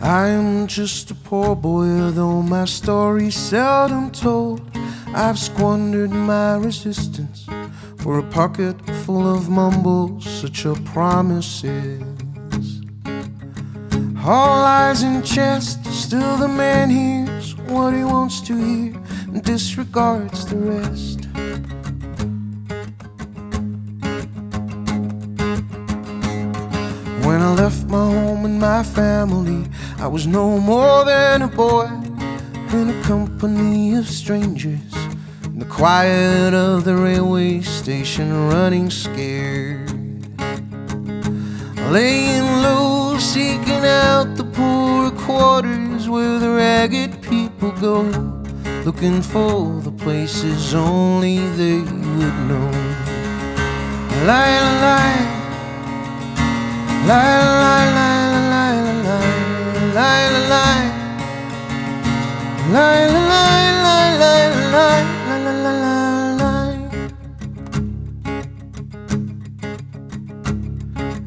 I am just a poor boy, though my story's seldom told. I've squandered my resistance for a pocket full of mumbles, such are promises. All lies in chest, still the man hears what he wants to hear and disregards the rest. When I left my home and my family, I was no more than a boy in a company of strangers, in the quiet of the railway station, running scared, laying low, seeking out the poorer quarters where the ragged people go, looking for the places only they would know. Lie, lie, lie, lie, lie, lie, lie, lie, lie, lie, lie, lie, lie, lie, lie, lie, lie.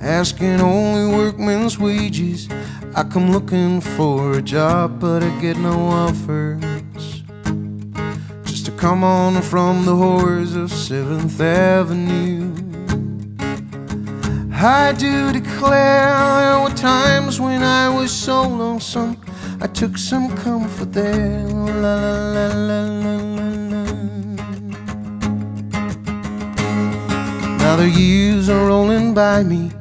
Asking only workmen's wages, I come looking for a job, but I get no offers. Just to come on from the horrors of 7th Avenue. I do declare there were times when I was so lonesome, I took some comfort there. La, la, la, la, la, la. Now the years are rolling by me,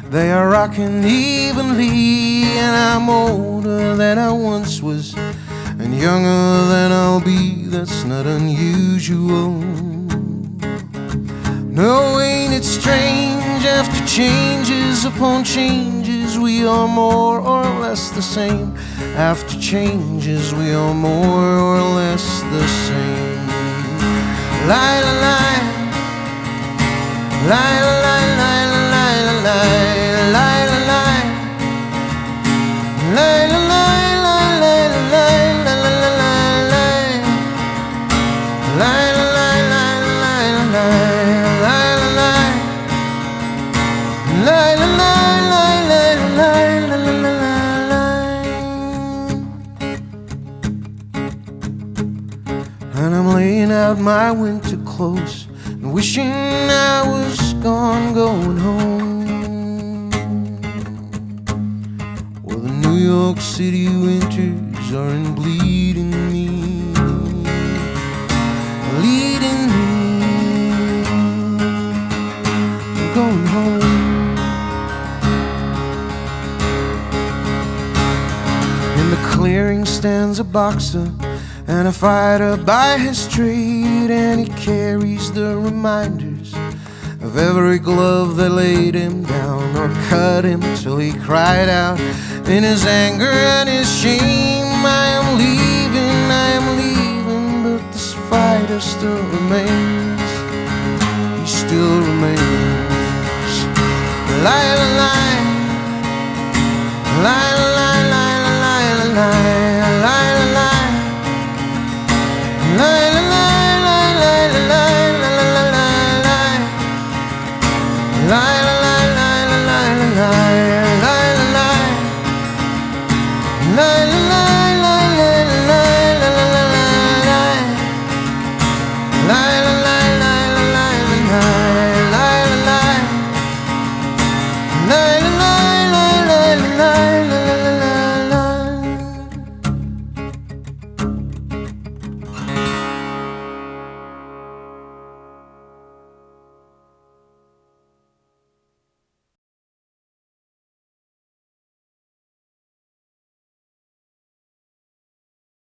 they are rocking evenly, and I'm older than I once was, and younger than I'll be. That's not unusual. No, ain't it strange? After changes upon changes, we are more or less the same. After changes, we are more or less the same. Lie, lie, lie, lie, lie, lie, lie, lie, lie, lie, lie, lie, lie, lie, lie, and I'm laying out my winter clothes and wishing I was gone, going home. Well, the New York City winters are in bleeding me, leading me. I'm going home. In the clearing stands a boxer and a fighter by his trade, and he carries the reminders of every glove that laid him down or cut him till he cried out in his anger and his shame, I am leaving, but this fighter still remains, he still remains.